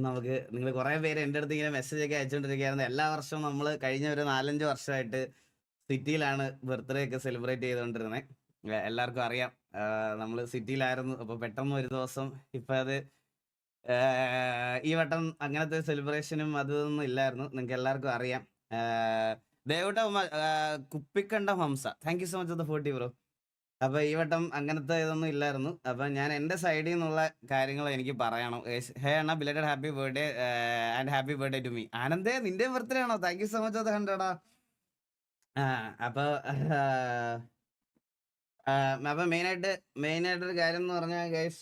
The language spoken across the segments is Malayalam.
നമുക്ക് നിങ്ങൾ കുറേ പേര് എൻ്റെ അടുത്ത് ഇങ്ങനെ മെസ്സേജൊക്കെ അയച്ചുകൊണ്ടിരിക്കുകയായിരുന്നു. എല്ലാ വർഷവും നമ്മൾ കഴിഞ്ഞ ഒരു 4, 5 വർഷമായിട്ട് സിറ്റിയിലാണ് ബർത്ത്ഡേ ഒക്കെ സെലിബ്രേറ്റ് ചെയ്തുകൊണ്ടിരുന്നത്. എല്ലാവർക്കും അറിയാം. നമ്മൾ സിറ്റിയിലായിരുന്നു. അപ്പോൾ പെട്ടെന്ന് ഒരു ദിവസം ഇപ്പം അത് ഈ വട്ടം അങ്ങനത്തെ സെലിബ്രേഷനും അതൊന്നും ഇല്ലായിരുന്നു. നിങ്ങൾക്ക് എല്ലാവർക്കും അറിയാം. ദേവുട്ട കുപ്പിക്കണ്ടം Hamsa, thank you so much for the 40 bro. അപ്പൊ ഈ വട്ടം അങ്ങനത്തെ ഇതൊന്നും ഇല്ലായിരുന്നു. അപ്പൊ ഞാൻ എന്റെ സൈഡിൽ നിന്നുള്ള കാര്യങ്ങൾ എനിക്ക് പറയണം. ഹേ അണ്ണ, belated happy birthday and happy birthday to me. ആനന്ദേ, നിന്റെ ബർത്ത്ഡേ ആണോ? താങ്ക് യു സോ മച്ച് അത് കണ്ടോടാ. അപ്പൊ അപ്പൊ മെയിനായിട്ടൊരു കാര്യം എന്ന് പറഞ്ഞാൽ ഗൈസ്,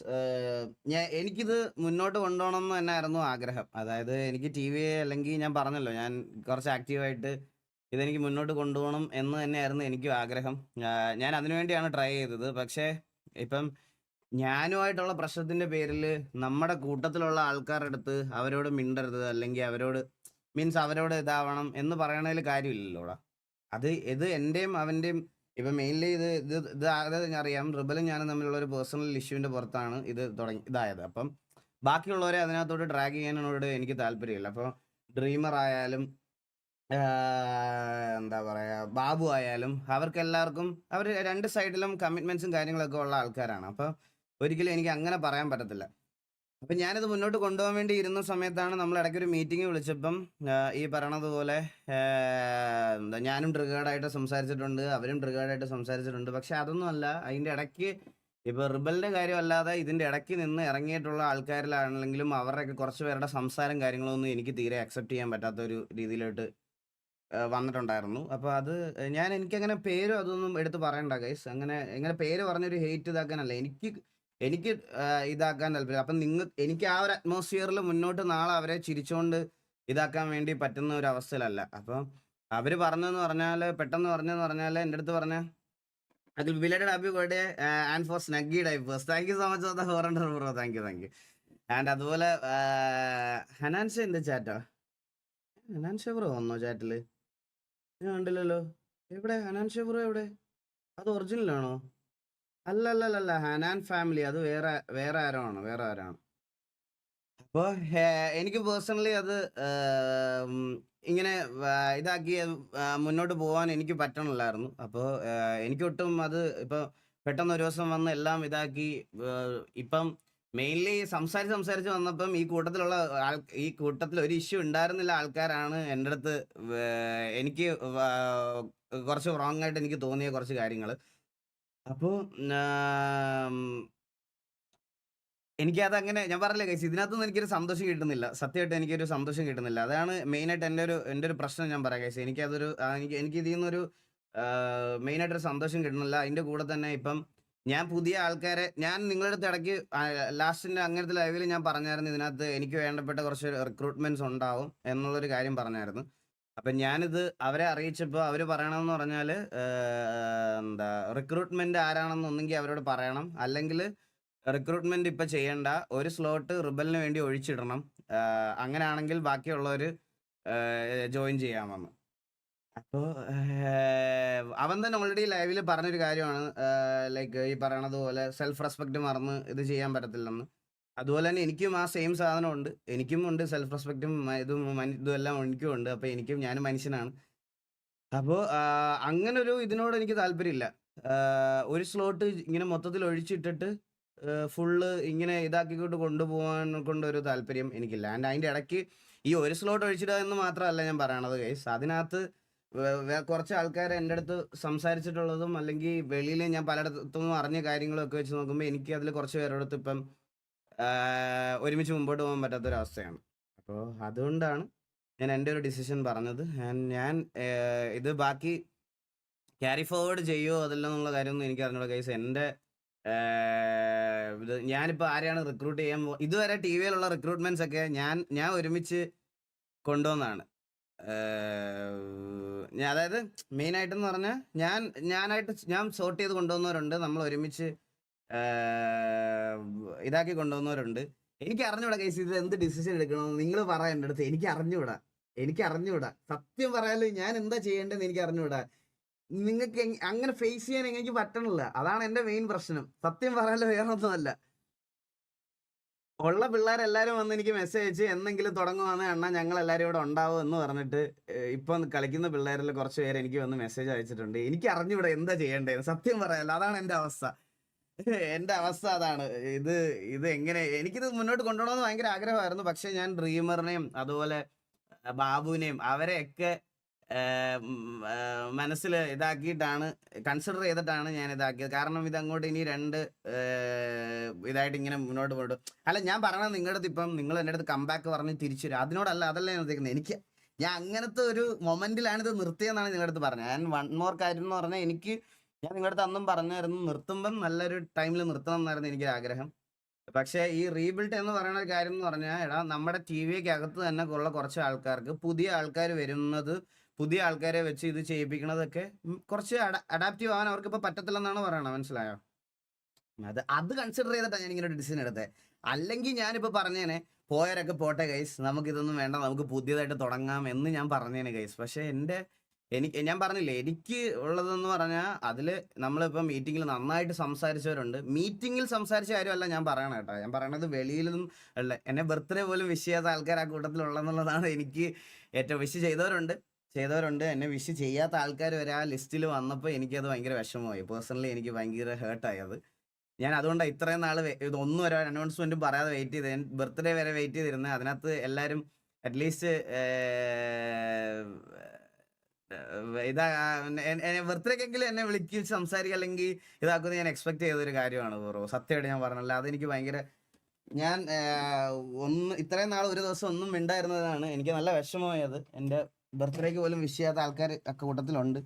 എനിക്കിത് മുന്നോട്ട് കൊണ്ടുപോകണം എന്ന് തന്നെയായിരുന്നു ആഗ്രഹം. അതായത് എനിക്ക് ടി വി അല്ലെങ്കിൽ ഞാൻ പറഞ്ഞല്ലോ, ഞാൻ കുറച്ച് ആക്റ്റീവായിട്ട് ഇതെനിക്ക് മുന്നോട്ട് കൊണ്ടുപോകണം എന്ന് തന്നെയായിരുന്നു എനിക്കും ആഗ്രഹം. ഞാൻ അതിനുവേണ്ടിയാണ് ട്രൈ ചെയ്തത്. പക്ഷേ ഇപ്പം ഞാനുമായിട്ടുള്ള പ്രശ്നത്തിന്റെ പേരിൽ നമ്മുടെ കൂട്ടത്തിലുള്ള ആൾക്കാരുടെ അടുത്ത് അവരോട് മിണ്ടരുത്, അല്ലെങ്കിൽ അവരോട് മീൻസ് അവരോട് ഇതാവണം എന്ന് പറയണതിൽ കാര്യമില്ലല്ലോടാ. ഇത് എന്റെയും അവന്റെയും ഇപ്പൊ മെയിൻലി ഇത് അറിയാം, റിബലും ഞാനും തമ്മിലുള്ള ഒരു പേഴ്സണൽ ഇഷ്യൂവിന്റെ പുറത്താണ് ഇത് ഇതായത്. അപ്പം ബാക്കിയുള്ളവരെ അതിനകത്തോട്ട് ഡ്രാഗ് ചെയ്യാനോട് എനിക്ക് താല്പര്യമില്ല. അപ്പോൾ ഡ്രീമർ ആയാലും എന്താ പറയാ, ബാബു ആയാലും അവർക്കെല്ലാവർക്കും അവർ രണ്ട് സൈഡിലും കമ്മിറ്റ്മെന്റ്സും കാര്യങ്ങളൊക്കെ ഉള്ള ആൾക്കാരാണ്. അപ്പൊ ഒരിക്കലും എനിക്ക് അങ്ങനെ പറയാൻ പറ്റത്തില്ല. അപ്പൊ ഞാനിത് മുന്നോട്ട് കൊണ്ടുപോകാൻ വേണ്ടി ഇരുന്ന സമയത്താണ് നമ്മൾ ഇടയ്ക്ക് ഒരു മീറ്റിംഗ് വിളിച്ചപ്പം ഈ പറയണത് പോലെ എന്താ, ഞാനും ട്രിഗേർഡായിട്ട് സംസാരിച്ചിട്ടുണ്ട്, അവരും ട്രിഗേർഡായിട്ട് സംസാരിച്ചിട്ടുണ്ട്. പക്ഷെ അതൊന്നും അല്ല, അതിന്റെ ഇടയ്ക്ക് ഇപ്പൊ റിബലിന്റെ കാര്യമല്ലാതെ ഇതിന്റെ ഇടയ്ക്ക് നിന്ന് ഇറങ്ങിയിട്ടുള്ള ആൾക്കാരിലാണെങ്കിലും അവരുടെയൊക്കെ കുറച്ച് പേരുടെ സംസാരം കാര്യങ്ങളൊന്നും എനിക്ക് തീരെ അക്സെപ്റ്റ് ചെയ്യാൻ പറ്റാത്ത ഒരു രീതിയിലോട്ട് വന്നിട്ടുണ്ടായിരുന്നു. അപ്പോൾ അത് എനിക്കങ്ങനെ പേരും അതൊന്നും എടുത്ത് പറയണ്ട ഗൈസ്. അങ്ങനെ പേര് പറഞ്ഞൊരു ഹെയ്റ്റ് ഇതാക്കാനല്ല എനിക്ക് എനിക്ക് ഇതാക്കാൻ താല്പര്യം. അപ്പം എനിക്ക് ആ ഒരു അറ്റ്മോസ്ഫിയറിൽ മുന്നോട്ട് നാളെ അവരെ ചിരിച്ചുകൊണ്ട് ഇതാക്കാൻ വേണ്ടി പറ്റുന്ന ഒരു അവസ്ഥയിലല്ല. അപ്പം അവർ പെട്ടെന്ന് പറഞ്ഞെന്ന് പറഞ്ഞാൽ എൻ്റെ അടുത്ത് പറഞ്ഞ അതിൽ belated happy birthday and for Snuggy diapers, thank you so much for the 400 bro, thank you. And അതുപോലെ ഹനാൻഷ എന്ത് ചാറ്റാ? ഹനാൻഷ ബ്രോ വന്നോ ചാറ്റില്? ഞാൻ കണ്ടില്ലല്ലോ. എവിടെ ഹനാൻ ഷെബ്രു? എവിടെ? അത് ഒറിജിനൽ ആണോ? അല്ലല്ലല്ല, ഹനാൻ ഫാമിലി അത് വേറെ ആരോ ആണ്, വേറെ ആരാണ്. അപ്പോൾ എനിക്ക് പേഴ്സണലി അത് ഇങ്ങനെ ഇതാക്കി മുന്നോട്ട് പോകാൻ എനിക്ക് പറ്റണില്ലായിരുന്നു. അപ്പോൾ എനിക്കൊട്ടും അത് ഇപ്പോൾ പെട്ടെന്ന് ഒരു ദിവസം വന്ന് എല്ലാം ഇതാക്കി ഇപ്പം മെയിൻലി സംസാരിച്ച് വന്നപ്പം ഈ കൂട്ടത്തിൽ ഒരു ഇഷ്യൂ ഉണ്ടായിരുന്നില്ല ആൾക്കാരാണ് എൻ്റെ അടുത്ത് എനിക്ക് കുറച്ച് റോങ് ആയിട്ട് എനിക്ക് തോന്നിയ കുറച്ച് കാര്യങ്ങൾ. അപ്പോൾ എനിക്കതങ്ങനെ ഞാൻ പറഞ്ഞില്ലേ ഗൈസ്, ഇതിനകത്തൊന്നും എനിക്കൊരു സന്തോഷം കിട്ടുന്നില്ല. സത്യമായിട്ട് എനിക്കൊരു സന്തോഷം കിട്ടുന്നില്ല. അതാണ് മെയിനായിട്ട് എൻ്റെ ഒരു പ്രശ്നം. ഞാൻ പറയാം ഗൈസ്, എനിക്ക് ഇതിൽ നിന്നൊരു മെയിനായിട്ടൊരു സന്തോഷം കിട്ടുന്നില്ല. അതിൻ്റെ കൂടെ തന്നെ ഇപ്പം ഞാൻ പുതിയ ആൾക്കാരെ നിങ്ങളുടെ അടുത്ത് ഇടയ്ക്ക് ലാസ്റ്റിൻ്റെ അങ്ങനത്തെ ലൈവിൽ ഞാൻ പറഞ്ഞായിരുന്നു, ഇതിനകത്ത് എനിക്ക് വേണ്ടപ്പെട്ട കുറച്ച് റിക്രൂട്ട്മെന്റ്സ് ഉണ്ടാവും എന്നുള്ളൊരു കാര്യം പറഞ്ഞായിരുന്നു. അപ്പം ഞാനിത് അവരെ അറിയിച്ചപ്പോൾ അവർ പറയണമെന്ന് പറഞ്ഞാൽ എന്താ, റിക്രൂട്ട്മെന്റ് ആരാണെന്ന് ഒന്നെങ്കിൽ അവരോട് പറയണം, അല്ലെങ്കിൽ റിക്രൂട്ട്മെന്റ് ഇപ്പൊ ചെയ്യണ്ട, ഒരു സ്ലോട്ട് റിബലിന് വേണ്ടി ഒഴിച്ചിടണം, അങ്ങനെയാണെങ്കിൽ ബാക്കിയുള്ളവർ ജോയിൻ ചെയ്യാമെന്ന്. അപ്പോൾ അവൻ തന്നെ ഓൾറെഡി ലൈവിൽ പറഞ്ഞൊരു കാര്യമാണ്, ലൈക്ക് ഈ പറയണത് പോലെ സെൽഫ് റെസ്പെക്ട് മറന്ന് ഇത് ചെയ്യാൻ പറ്റത്തില്ലെന്ന്. അതുപോലെ തന്നെ എനിക്കും ആ സെയിം സാധനമുണ്ട്. എനിക്കും ഉണ്ട് സെൽഫ് റെസ്പെക്റ്റും ഇതും എല്ലാം എനിക്കും ഉണ്ട്. അപ്പോൾ ഞാനും മനുഷ്യനാണ്. അപ്പോൾ അങ്ങനൊരു ഇതിനോട് എനിക്ക് താല്പര്യമില്ല. ഒരു സ്ലോട്ട് ഇങ്ങനെ മൊത്തത്തിൽ ഒഴിച്ചിട്ടിട്ട് ഫുള്ള് ഇങ്ങനെ ഇതാക്കിക്കൊണ്ട് കൊണ്ടുപോകാൻ കൊണ്ടൊരു താല്പര്യം എനിക്കില്ല. ആൻഡ് അതിൻ്റെ ഇടയ്ക്ക് ഈ ഒരു സ്ലോട്ട് ഒഴിച്ചിടുക എന്ന് മാത്രമല്ല ഞാൻ പറയണത് ഗൈസ്. അതിനകത്ത് കുറച്ച് ആൾക്കാർ എൻ്റെ അടുത്ത് സംസാരിച്ചിട്ടുള്ളതും അല്ലെങ്കിൽ വെളിയിൽ ഞാൻ പലയിടത്തുനിന്നും അറിഞ്ഞ കാര്യങ്ങളൊക്കെ വെച്ച് നോക്കുമ്പോൾ എനിക്ക് അതിൽ കുറച്ച് പേരോടത്ത് ഇപ്പം ഒരുമിച്ച് മുമ്പോട്ട് പോകാൻ പറ്റാത്തൊരവസ്ഥയാണ്. അപ്പോൾ അതുകൊണ്ടാണ് ഞാൻ എൻ്റെ ഒരു ഡിസിഷൻ പറഞ്ഞത്. ഞാൻ ഇത് ബാക്കി ക്യാരി ഫോർവേഡ് ചെയ്യുമോ അതെല്ലാം എന്നുള്ള കാര്യമൊന്നും എനിക്ക് അറിഞ്ഞൂടാ ഗൈസ്. എൻ്റെ ഞാനിപ്പോൾ ആരെയാണ് റിക്രൂട്ട് ചെയ്യാൻ ഇതുവരെ ടി വിയിലുള്ള റിക്രൂട്ട്മെന്റ്സ് ഒക്കെ ഞാൻ ഒരുമിച്ച് കൊണ്ടുവന്നാണ്. അതായത് മെയിനായിട്ടെന്ന് പറഞ്ഞാൽ ഞാൻ സോർട്ട് ചെയ്ത് കൊണ്ടുവന്നവരുണ്ട്, നമ്മൾ ഒരുമിച്ച് ഇതാക്കി കൊണ്ടുവന്നവരുണ്ട്. എനിക്ക് അറിഞ്ഞൂടാ ഗൈസ്, ഇത് എന്ത് ഡിസിഷൻ എടുക്കണമെന്ന് നിങ്ങൾ പറയാൻ എൻ്റെ അടുത്ത്. എനിക്ക് അറിഞ്ഞൂടാ സത്യം പറയാലോ. ഞാൻ എന്താ ചെയ്യേണ്ടതെന്ന് എനിക്ക് അറിഞ്ഞൂടാ. നിങ്ങൾക്ക് അങ്ങനെ ഫേസ് ചെയ്യാൻ എനിക്ക് പറ്റണില്ല. അതാണ് എൻ്റെ മെയിൻ പ്രശ്നം. സത്യം പറയാലോ, വേറെ ഒന്നുമല്ല. ഉള്ള പിള്ളേരെല്ലാരും വന്ന് എനിക്ക് മെസ്സേജ് അയച്ച് എന്തെങ്കിലും തുടങ്ങുവാന്ന് അണ്ണാ ഞങ്ങൾ എല്ലാവരും ഇവിടെ ഉണ്ടാവും എന്ന് പറഞ്ഞിട്ട് ഇപ്പം കളിക്കുന്ന പിള്ളേരിൽ കുറച്ച് പേര് എനിക്ക് വന്ന് മെസ്സേജ് അയച്ചിട്ടുണ്ട്. എനിക്ക് അറിഞ്ഞൂടെ എന്താ ചെയ്യേണ്ടത്, സത്യം പറയാലോ. അതാണ് എൻ്റെ അവസ്ഥ. എൻ്റെ അവസ്ഥ അതാണ്. ഇത് ഇത് എങ്ങനെ എനിക്കിത് മുന്നോട്ട് കൊണ്ടുപോകണമെന്ന് ഭയങ്കര ആഗ്രഹമായിരുന്നു. പക്ഷെ ഞാൻ ഡ്രീമറിനെയും അതുപോലെ ബാബുവിനെയും അവരെയൊക്കെ മനസ്സിൽ ഇതാക്കിയിട്ടാണ്, കൺസിഡർ ചെയ്തിട്ടാണ് ഞാൻ ഇതാക്കിയത്. കാരണം ഇതങ്ങോട്ട് ഇനി രണ്ട് ഇതായിട്ട് ഇങ്ങനെ മുന്നോട്ട് പോയിട്ട് അല്ല, ഞാൻ പറയണത് നിങ്ങളുടെ അടുത്ത് ഇപ്പം നിങ്ങൾ എൻ്റെ അടുത്ത് കംബാക്ക് പറഞ്ഞ് തിരിച്ചു വരും, അതിനോടല്ല, അതല്ല ഞാൻ ഉദ്ദേശിക്കുന്നത്. എനിക്ക് ഞാൻ അങ്ങനത്തെ ഒരു മൊമെന്റിലാണ് ഇത് നിർത്തിയെന്നാണ് നിങ്ങളുടെ അടുത്ത് പറഞ്ഞത്. ഞാൻ വൺ മോർ കാര്യം എന്ന് പറഞ്ഞാൽ ഞാൻ നിങ്ങളുടെ അടുത്ത് അന്നും പറഞ്ഞായിരുന്നു, നിർത്തുമ്പം നല്ലൊരു ടൈമിൽ നിർത്തണം എന്നായിരുന്നു എനിക്ക് ആഗ്രഹം. പക്ഷേ ഈ റീബിൽഡ് എന്ന് പറയുന്ന ഒരു കാര്യം എന്ന് പറഞ്ഞാൽ, എടാ നമ്മുടെ ടി വിക്ക് അകത്ത് തന്നെ ഉള്ള കുറച്ച് ആൾക്കാർക്ക് പുതിയ ആൾക്കാർ വരുന്നത്, പുതിയ ആൾക്കാരെ വെച്ച് ഇത് ചെയ്യിപ്പിക്കണതൊക്കെ കുറച്ച് അഡാപ്റ്റീവ് ആവാൻ അവർക്ക് ഇപ്പൊ പറ്റത്തില്ലെന്നാണ് പറയണത്. മനസ്സിലായോ? അത് കൺസിഡർ ചെയ്തിട്ടാണ് ഞാൻ ഇങ്ങനെ ഒരു ഡിസിഷൻ എടുത്തത്. അല്ലെങ്കിൽ ഞാനിപ്പോ പറഞ്ഞേനെ പോയവരൊക്കെ പോട്ടെ ഗൈസ്, നമുക്കിതൊന്നും വേണ്ട, നമുക്ക് പുതിയതായിട്ട് തുടങ്ങാം എന്ന് ഞാൻ പറഞ്ഞേനെ ഗൈസ്. പക്ഷെ ഞാൻ പറഞ്ഞില്ലേ, എനിക്ക് ഉള്ളതെന്ന് പറഞ്ഞാൽ അതിൽ നമ്മളിപ്പോൾ മീറ്റിങ്ങിൽ നന്നായിട്ട് സംസാരിച്ചവരുണ്ട്. മീറ്റിങ്ങിൽ സംസാരിച്ച കാര്യമല്ല ഞാൻ പറയണ കേട്ടോ, ഞാൻ പറയണത് വെളിയിലൊന്നും ഉള്ള എന്നെ ബർത്ത്ഡേ പോലും വിഷ് ചെയ്യാത്ത ആൾക്കാർ ആ കൂട്ടത്തിലുള്ളതെന്നുള്ളതാണ്. എനിക്ക് ഏറ്റവും വിഷ് ചെയ്തവരുണ്ട്, എന്നെ വിഷ് ചെയ്യാത്ത ആൾക്കാർ വരെ ആ ലിസ്റ്റിൽ വന്നപ്പോൾ എനിക്കത് ഭയങ്കര വിഷമമായി. പേഴ്സണലി എനിക്ക് ഭയങ്കര ഹേർട്ടായി അത്. ഞാൻ അതുകൊണ്ടാണ് ഇത്രയും നാൾ ഇതൊന്നും ഒരു അനൗൺസ്മെന്റും പറയാതെ വെയിറ്റ് ചെയ്ത്, ഞാൻ ബർത്ത്ഡേ വരെ വെയിറ്റ് ചെയ്തിരുന്നത്. അതിനകത്ത് എല്ലാവരും അറ്റ്ലീസ്റ്റ് ഇതാ ബർത്ത്ഡേക്കെങ്കിലും എന്നെ വിളിക്കും, സംസാരിക്കുക, അല്ലെങ്കിൽ ഇതാക്കുന്നത് ഞാൻ എക്സ്പെക്ട് ചെയ്തൊരു കാര്യമാണ് ബ്രോ. സത്യമായിട്ട് ഞാൻ പറഞ്ഞല്ലോ, അതെനിക്ക് ഭയങ്കര ഞാൻ ഇത്രയും നാൾ ഒരു ദിവസം ഒന്നും മിണ്ടായിരുന്നതാണ് എനിക്ക് നല്ല വിഷമമായത്. എൻ്റെ ബർത്ത്ഡേക്ക് പോലും വിഷ് ചെയ്യാത്ത ആൾക്കാർ കൂട്ടത്തിലുണ്ട്.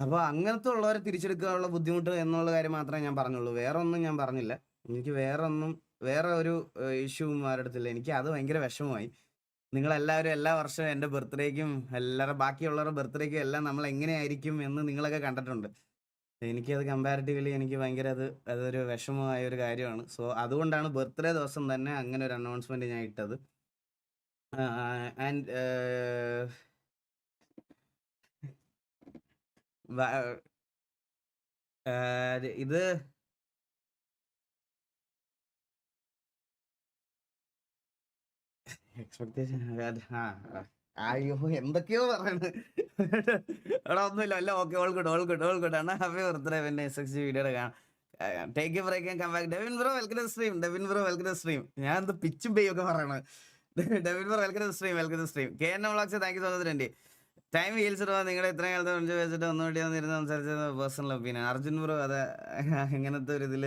അപ്പോൾ അങ്ങനത്തെ ഉള്ളവരെ തിരിച്ചെടുക്കാനുള്ള ബുദ്ധിമുട്ട് എന്നുള്ള കാര്യം മാത്രമേ ഞാൻ പറഞ്ഞുള്ളൂ. വേറെ ഒന്നും ഞാൻ പറഞ്ഞില്ല. എനിക്ക് വേറെ ഒരു ഇഷ്യൂവും ആരെടുത്തില്ല. എനിക്ക് അത് ഭയങ്കര വിഷമമായി. നിങ്ങളെല്ലാവരും എല്ലാ വർഷവും എൻ്റെ ബർത്ത്ഡേക്കും ബാക്കിയുള്ളവരുടെ ബർത്ത്ഡേക്കും എല്ലാം നമ്മൾ എങ്ങനെയായിരിക്കും എന്ന് നിങ്ങളൊക്കെ കണ്ടിട്ടുണ്ട്. എനിക്കത് കമ്പാരിറ്റീവ്ലി എനിക്ക് ഭയങ്കര അതൊരു വിഷമമായ ഒരു കാര്യമാണ്. സോ അതുകൊണ്ടാണ് ബർത്ത്ഡേ ദിവസം തന്നെ അങ്ങനെ ഒരു അനൗൺസ്മെന്റ് ഞാൻ ഇട്ടത്. ആൻഡ് ഇത് എക്സ്പെക്ടേഷൻ അയ്യോ എന്തൊക്കെയോ പറയണ്. എടാ ഒന്നുമില്ല, അല്ല ഓക്കെ, ഓൾ ഗുഡ് ആണ്. Happy birthday. പിന്നെ SXG വീഡിയോയുടെ കാണാം. Take a break and come back. Devin bro welcome to stream. ഞാൻ എന്ത് പിച്ചും പേയും ഒക്കെ പറയണത്. Devin bro welcome to stream. KN vlogs thank you so much. എൻ്റെ ടൈം ഹീൽസ് ബ്രോ, നിങ്ങളുടെ ഇത്രയും കാലത്ത് മുൻപ് വെച്ചിട്ട് ഒന്നുകൂടി വന്നിരുന്ന് സംസാരിച്ചത് പേഴ്സണൽ ഒപ്പീനിയൻ. അർജുൻ ബ്രോ അത് അങ്ങനത്തെ ഒരു ഇതിൽ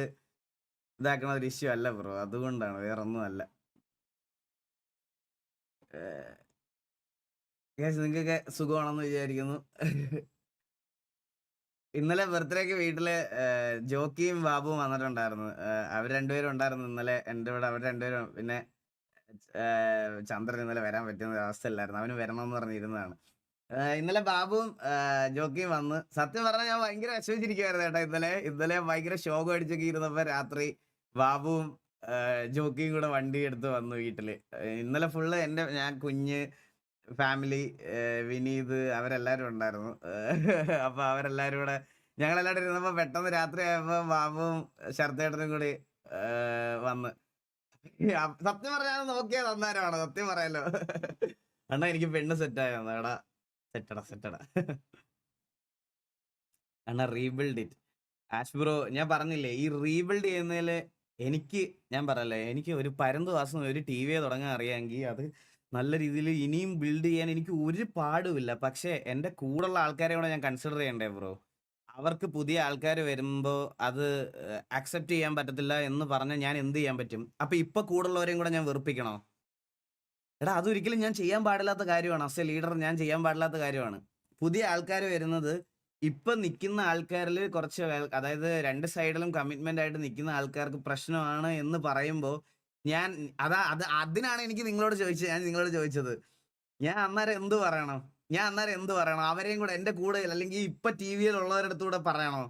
ഇതാക്കണ ഒരു ഇഷ്യൂ അല്ല ബ്രോ, അതുകൊണ്ടാണ്, വേറെ ഒന്നും അല്ല. നിങ്ങൾക്കൊക്കെ സുഖമാണെന്ന് വിചാരിക്കുന്നു. ഇന്നലെ ബർത്ത്ഡേക്ക് വീട്ടില് ജോക്കിയും ബാബുവും വന്നിട്ടുണ്ടായിരുന്നു. അവർ രണ്ടുപേരും ഉണ്ടായിരുന്നു ഇന്നലെ എൻ്റെ ഇവിടെ. അവർ രണ്ടുപേരും, പിന്നെ ചന്ദ്രൻ ഇന്നലെ വരാൻ പറ്റുന്ന അവസ്ഥയില്ലായിരുന്നു, അവന് വരണമെന്ന് പറഞ്ഞിരുന്നതാണ്. ഇന്നലെ ബാബുവും ജോക്കിയും വന്ന്, സത്യം പറഞ്ഞാൽ ഞാൻ ഭയങ്കര വിഷമിച്ചിരിക്കുവായിരുന്നു കേട്ടോ. ഇന്നലെ ഭയങ്കര ശോകം അടിച്ചൊക്കെ ഇരുന്നപ്പോ രാത്രി ബാബുവും ജോക്കിയും കൂടെ വണ്ടി എടുത്ത് വന്നു വീട്ടില്. ഇന്നലെ ഫുള്ള് ഞാൻ കുഞ്ഞ് ഫാമിലി വിനീത് അവരെല്ലാരും ഉണ്ടായിരുന്നു. അപ്പൊ അവരെല്ലാരും കൂടെ ഞങ്ങളെല്ലാവരും ഇരുന്നപ്പോ പെട്ടെന്ന് രാത്രി ആയപ്പോ ബാബുവും ശരത്തേട്ടനും കൂടി വന്ന്. സത്യം പറഞ്ഞാൽ നോക്കിയാ തന്നാരമാണ്, സത്യം പറയാലോ. അണ്ണാ എനിക്ക് പെണ്ണ് സെറ്റായിരുന്നു. എടാ സെറ്റടാ അണ്ണാ റീബിൽഡ് ഇറ്റ്. ആഷ് ബ്രോ ഞാൻ പറഞ്ഞില്ലേ, ഈ റീബിൽഡ് ചെയ്യുന്നതില് ഞാൻ പറയല്ലേ, എനിക്ക് ഒരു പരന്തുവാസം ഒരു TV തുടങ്ങാൻ അറിയാമെങ്കിൽ അത് നല്ല രീതിയിൽ ഇനിയും ബിൽഡ് ചെയ്യാൻ എനിക്ക് ഒരു പാടുമില്ല. പക്ഷെ എൻ്റെ കൂടെയുള്ള ആൾക്കാരെ കൂടെ ഞാൻ കൺസിഡർ ചെയ്യണ്ടേ ബ്രോ. അവർക്ക് പുതിയ ആൾക്കാർ വരുമ്പോൾ അത് അക്സെപ്റ്റ് ചെയ്യാൻ പറ്റത്തില്ല എന്ന് പറഞ്ഞാൽ ഞാൻ എന്ത് ചെയ്യാൻ പറ്റും? അപ്പൊ ഇപ്പൊ കൂടുള്ളവരെയും കൂടെ ഞാൻ വെറുപ്പിക്കണോ? എടാ അതൊരിക്കലും ഞാൻ ചെയ്യാൻ പാടില്ലാത്ത കാര്യമാണ്. ആസ് എ ലീഡർ ഞാൻ ചെയ്യാൻ പാടില്ലാത്ത കാര്യമാണ്. പുതിയ ആൾക്കാർ വരുന്നത് ഇപ്പൊ നിൽക്കുന്ന ആൾക്കാരിൽ കുറച്ച് അതായത് രണ്ട് സൈഡിലും കമ്മിറ്റ്മെന്റ് ആയിട്ട് നിൽക്കുന്ന ആൾക്കാർക്ക് പ്രശ്നമാണ് എന്ന് പറയുമ്പോൾ അതിനാണ് എനിക്ക് നിങ്ങളോട് ചോദിച്ചത്. ഞാൻ അന്നേരം എന്ത് പറയണം? അവരെയും കൂടെ എന്റെ കൂടെ, അല്ലെങ്കിൽ ഇപ്പൊ TV യിലുള്ളവരുടെ അടുത്തൂടെ പറയണോ?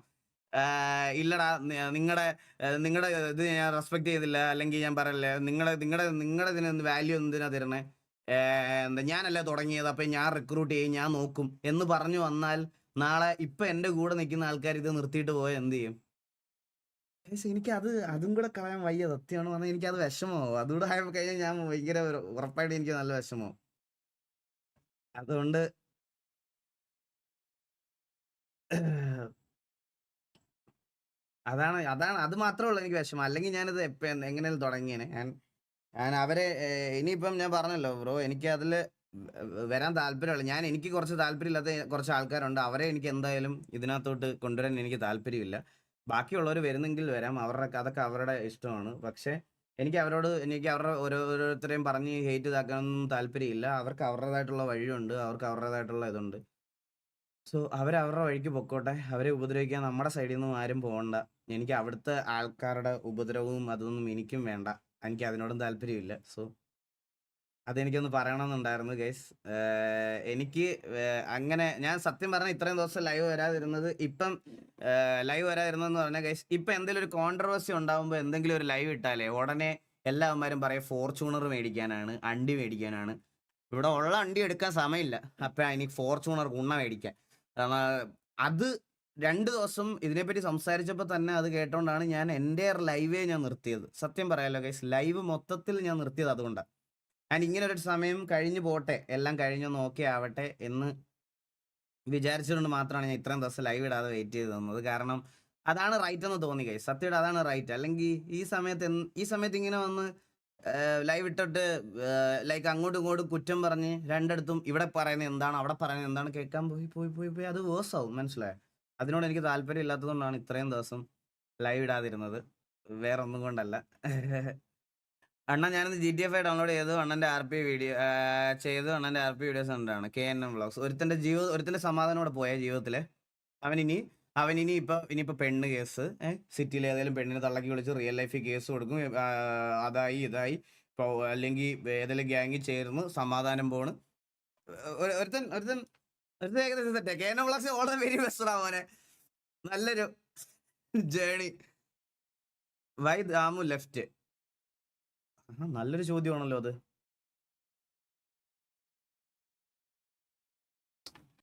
ഇല്ലടാ നിങ്ങളുടെ ഇത് ഞാൻ റെസ്പെക്ട് ചെയ്തില്ല, അല്ലെങ്കിൽ ഞാൻ പറയല്ലേ നിങ്ങളുടെ ഇതിന് വാല്യൂ എന്തിനാ തരണേ? ഞാനല്ലേ തുടങ്ങിയത്, അപ്പൊ ഞാൻ റിക്രൂട്ട് ചെയ്യും, ഞാൻ നോക്കും എന്ന് പറഞ്ഞു വന്നാൽ നാളെ ഇപ്പൊ എന്റെ കൂടെ നിൽക്കുന്ന ആൾക്കാർ ഇത് നിർത്തിയിട്ട് പോയാൽ എന്ത് ചെയ്യും? ഗയ്സ് എനിക്ക് അതും കൂടെ കളയാൻ വയ്യ. സത്യമാണ് പറഞ്ഞാൽ എനിക്കത് വിഷമമാവും. അതുകൂടെ ആയി കഴിഞ്ഞാൽ ഞാൻ ഭയങ്കര ഉറപ്പായിട്ടും എനിക്ക് നല്ല വിഷമമാവും. അതുകൊണ്ട് അതാണ് അതാണ് അത് മാത്രമേ ഉള്ളൂ എനിക്ക് വിഷമം. അല്ലെങ്കിൽ ഞാനിത് എങ്ങനെയാലും തുടങ്ങിയേനെ. ഞാൻ ഞാൻ അവരെ ഇനിയിപ്പം ഞാൻ പറഞ്ഞല്ലോ ബ്രോ, എനിക്ക് അതില് വരാൻ താല്പര്യമുള്ള, എനിക്ക് കുറച്ച് താല്പര്യമില്ലാത്ത കുറച്ച് ആൾക്കാരുണ്ട്. അവരെ എനിക്ക് എന്തായാലും ഇതിനകത്തോട്ട് കൊണ്ടുവരാൻ എനിക്ക് താല്പര്യമില്ല. ബാക്കിയുള്ളവർ വരുന്നെങ്കിൽ വരാം. അതൊക്കെ അവരുടെ ഇഷ്ടമാണ്. പക്ഷേ എനിക്ക് അവരുടെ ഓരോരുത്തരെയും പറഞ്ഞ് ഹെയ്റ്റ് ഇതാക്കാനൊന്നും താല്പര്യമില്ല. അവർക്ക് അവരുടേതായിട്ടുള്ള വഴിയുണ്ട്. അവർക്ക് അവരുടേതായിട്ടുള്ള ഇതുണ്ട്. സോ അവരവരുടെ വഴിക്ക് പൊക്കോട്ടെ. അവരെ ഉപദ്രവിക്കാൻ നമ്മുടെ സൈഡിൽ നിന്നും ആരും പോകണ്ട. എനിക്ക് അവിടുത്തെ ആൾക്കാരുടെ ഉപദ്രവവും അതൊന്നും എനിക്കും വേണ്ട. എനിക്ക് അതിനോടും താല്പര്യമില്ല. സോ അതെനിക്കൊന്ന് പറയണമെന്നുണ്ടായിരുന്നു ഗൈസ്. എനിക്ക് അങ്ങനെ ഞാൻ സത്യം പറഞ്ഞാൽ ഇത്രയും ദിവസം ലൈവ് വരാതിരുന്നത് ലൈവ് വരാതിരുന്നതെന്ന് പറഞ്ഞാൽ ഗൈസ്, ഇപ്പം എന്തെങ്കിലും ഒരു കോൺട്രവേഴ്സി ഉണ്ടാകുമ്പോൾ എന്തെങ്കിലും ഒരു ലൈവ് ഇട്ടാലേ ഉടനെ എല്ലാവന്മാരും പറയും ഫോർച്യൂണർ മേടിക്കാനാണ്, അണ്ടി മേടിക്കാനാണ്. ഇവിടെ ഉള്ള അണ്ടി എടുക്കാൻ സമയമില്ല. അപ്പം എനിക്ക് ഫോർച്യൂണർ ഗുണ മേടിക്കാൻ. അത് 2 ദിവസം ഇതിനെപ്പറ്റി സംസാരിച്ചപ്പോൾ തന്നെ അത് കേട്ടോണ്ടാണ് ഞാൻ എൻ്റെ ലൈവേ ഞാൻ നിർത്തിയത്. സത്യം പറയാലോ ഗൈസ്, ലൈവ് മൊത്തത്തിൽ ഞാൻ നിർത്തിയത് അതുകൊണ്ടാണ്. ഞാൻ ഇങ്ങനെ ഒരു സമയം കഴിഞ്ഞു പോട്ടെ, എല്ലാം കഴിഞ്ഞൊന്ന് ഓക്കെ ആവട്ടെ എന്ന് വിചാരിച്ചുകൊണ്ട് മാത്രമാണ് ഞാൻ ഇത്രയും ദിവസം ലൈവ് ഇടാതെ വെയിറ്റ് ചെയ്ത് തന്നത്. കാരണം അതാണ് റൈറ്റ് എന്ന് തോന്നി ഗൈസ്. സത്യമായിട്ട് അതാണ് റൈറ്റ്. അല്ലെങ്കിൽ ഈ സമയത്ത് ഇങ്ങനെ വന്ന് ലൈവ് ഇട്ടിട്ട് ലൈക്ക് അങ്ങോട്ടും ഇങ്ങോട്ടും കുറ്റം പറഞ്ഞ് രണ്ടിടത്തും ഇവിടെ പറയുന്നത് എന്താണ് അവിടെ പറയുന്നത് എന്താണ് കേൾക്കാൻ പോയി അത് വേഴ്സ് ആവും. മനസ്സിലായോ? അതിനോട് എനിക്ക് താല്പര്യം ഇല്ലാത്തതുകൊണ്ടാണ് ഇത്രയും ദിവസം ലൈവ് ഇടാതിരുന്നത്. വേറെ ഒന്നും കൊണ്ടല്ല. അണ്ണ ഞാനിന്ന് GTA 5 ഡൗൺലോഡ് ചെയ്തു. അണ്ണന്റെ RP വീഡിയോ ചെയ്തു. അണ്ണന്റെ RP വീഡിയോസ് കണ്ടാണ്. KNM vlogs. ഒരുത്തന്റെ സമാധാനം പോയ ജീവിതത്തില്. അവനിനി ഇനിയിപ്പോ പെണ്ണ് കേസ്, സിറ്റിയിൽ ഏതെങ്കിലും പെണ്ണിനെ തള്ളക്കി വിളിച്ച് റിയൽ ലൈഫിൽ കേസ് കൊടുക്കും. ഇതായി അല്ലെങ്കിൽ ഏതെങ്കിലും ഗ്യാങ്ങിൽ ചേർന്ന് സമാധാനം പോണ്. ഒരുത്തൻ ഏകദേശം set. KNM vlogs all the very best മോനെ. നല്ലൊരു ജേണി. Y Damu left. നല്ലൊരു ചോദ്യമാണല്ലോ അത്.